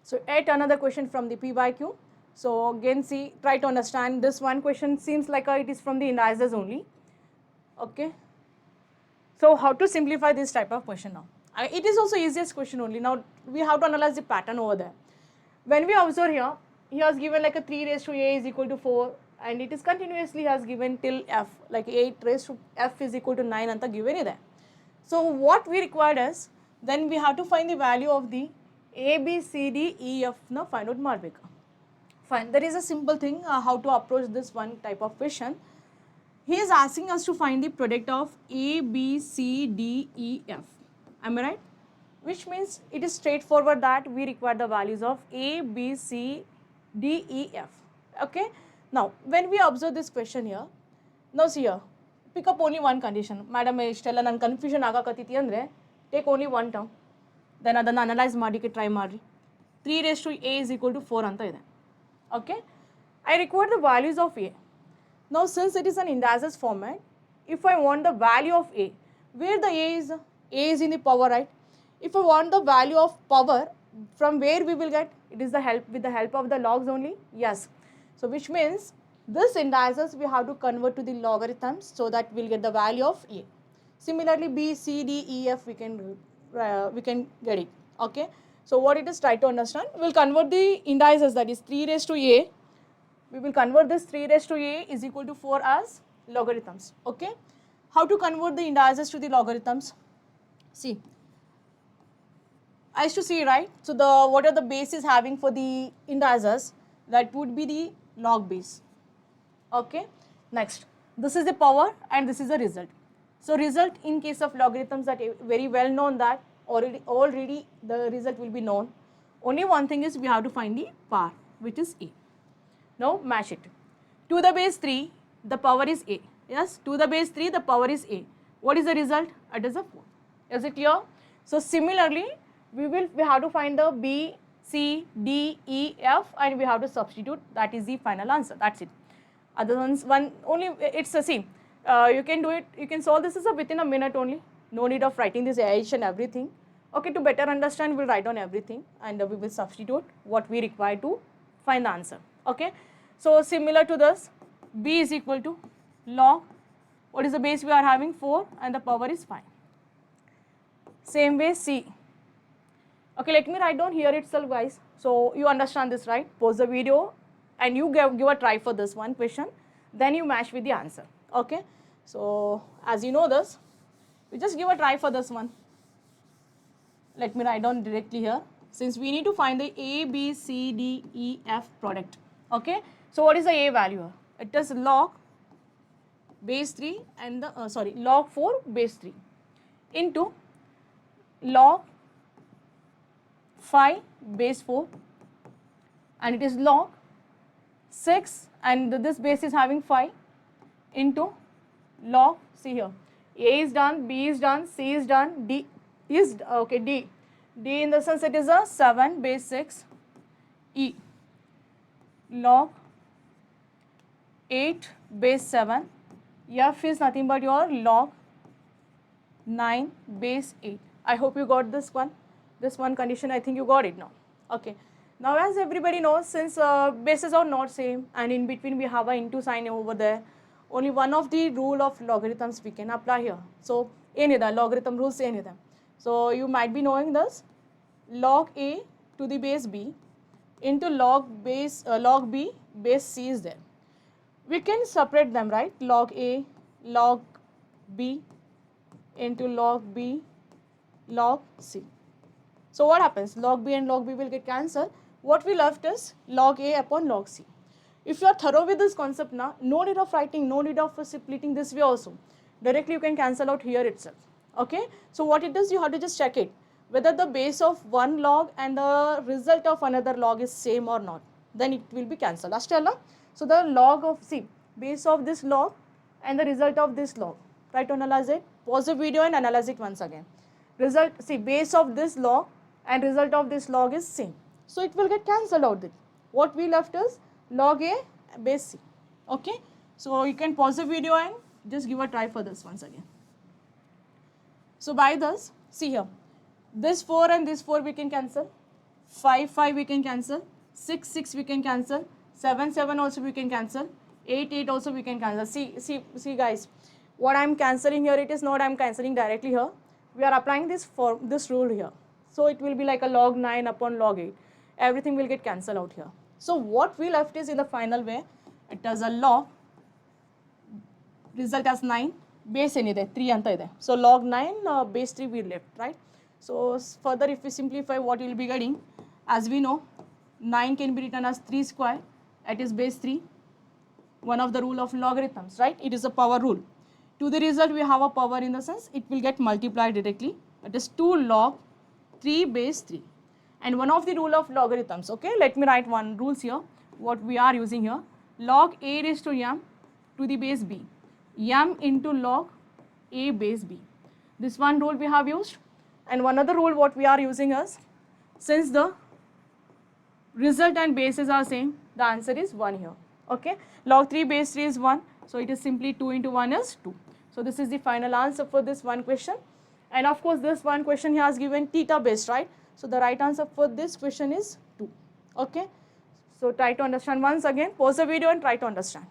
So yet another question from the P by Q. So again see, try to understand this one question seems like it is from the indices only. Okay. So how to simplify this type of question now? It is also easiest question only. Now we have to analyze the pattern over there. When we observe here, he has given like a 3 raised to a is equal to 4 and it is continuously has given till f, like 8 raised to f is equal to 9 anta given ಇದೆ. So what we required is, then we have to find the value of the a, b, c, d, e, f na find out ಮಾಡಬೇಕು. Fine, there is a simple thing how to approach this one type of question. He is asking us to find the product of A, B, C, D, E, F. Am I right? Which means it is straightforward that we require the values of A, B, C, D, E, F. Okay. Now, when we observe this question here, now see here, pick up only one condition. Madam, ಇಷ್ಟೆಲ್ಲ ನನ್ನ confusion ಆಗಕತ್ತೈತಿ ಅಂದರೆ take only one term, then ಅದನ್ನು analyse ಮಾಡೋಕ್ಕೆ try ಮಾಡಿರಿ. 3 raised to a is equal to 4 ಅಂತ ಇದೆ. Okay. I require the values of A. Now since it is an indices format, if I want the value of A, where the A is in the power, right? If I want the value of power, from where we will get? It is the help with the help of the logs only? Yes. So which means this indices we have to convert to the logarithms so that we'll get the value of A. Similarly B, C, D, E, F we can get it. Okay. So what it is, try to understand. We'll convert the indices, that is 3 raised to A. We will convert this 3 raised to a is equal to 4 as logarithms. Okay. How to convert the indices to the logarithms? See, I used to see, right? So what are the bases having for the indices? That would be the log base. Okay. Next, this is the power and this is the result. So result in case of logarithms, that very well known that already the result will be known. Only one thing is we have to find the power, which is A. Now match it. To the base 3, the power is A. Yes, to the base 3, the power is A. What is the result? It is a 4. Is it clear? So similarly, we have to find the B, C, D, E, F and we have to substitute. That is the final answer. That's it. Other ones, one only, it's the same. You can do it, you can solve this within a minute only. No need of writing this each and everything. Okay, to better understand, we'll write down everything and we will substitute what we require to find the answer. Okay. So similar to this, B is equal to log, what is the base we are having? 4 and the power is 5. Same way C. Okay, let me write down here itself, guys. So you understand this, right? Pause the video and you give a try for this one question. Then you match with the answer. Okay. So as you know this, we just give a try for this one. Let me write down directly here. Since we need to find the A, B, C, D, E, F product. Okay. So what is the A value? It is log base 3 and the log 4 base 3 into log 5 base 4 and it is log 6 and this base is having 5 into log, see here, A is done, B is done, C is done, D is okay, D in the sense it is a 7 base 6 E log 8 base 7, F is nothing but your log 9 base 8. I hope you got this one condition. I think you got it now. Okay. Now as everybody knows, since bases are not same and in between we have a into sign over there, only one of the rule of logarithms we can apply here. So ಏನಿದೆ logarithm rules ಏನಿದೆ? So you might be knowing this, log A to the base B into log B base C is there. We can separate them, right? Log A, log B into log B, log C. So what happens? Log B and log B will get cancelled. What we left is log A upon log C. If you are thorough with this concept now, no need of writing, no need of splitting this way also. Directly you can cancel out here itself. Okay. So what it does, you have to just check it, whether the base of one log and the result of another log is same or not. Then it will be cancelled. Ashtella. So the log of, see, base of this log and the result of this log. Try to analyze it. Pause the video and analyze it once again. Result, see, base of this log and result of this log is same. So it will get cancelled out. What we left is log A base C. Okay. So you can pause the video and just give a try for this once again. So by this, see here, this 4 and this 4 we can cancel. 5, 5 we can cancel, 6, 6 we can cancel, 7, 7 also we can cancel, 8, 8 also we can cancel. See guys, what I am cancelling here, it is not I am cancelling directly here. We are applying this rule here. So it will be like a log 9 upon log 8. Everything will get cancelled out here. So what we left is in the final way, it as a log, result as 9, base ಏನಿದೆ 3 ಅಂತ ಇದೆ. So log 9 base 3 we left, right? So further if we simplify, what you will be getting, as we know 9 can be written as 3 square, it is base 3, one of the rule of logarithms, right? It is a power rule. To the result we have a power in the sense it will get multiplied directly, it is 2 log 3 base 3, and one of the rule of logarithms. Okay, let me write one rules here, what we are using here, log a raised to m to the base b, m into log a base b. This one rule we have used, and one other rule what we are using is, since the result and bases are same, the answer is 1 here. Okay, log 3 base 3 is 1, so it is simply 2 into 1 is 2. So this is the final answer for this one question. And of course this one question he has given theta based, right? So the right answer for this question is 2. Okay, so try to understand once again, pause the video and try to understand.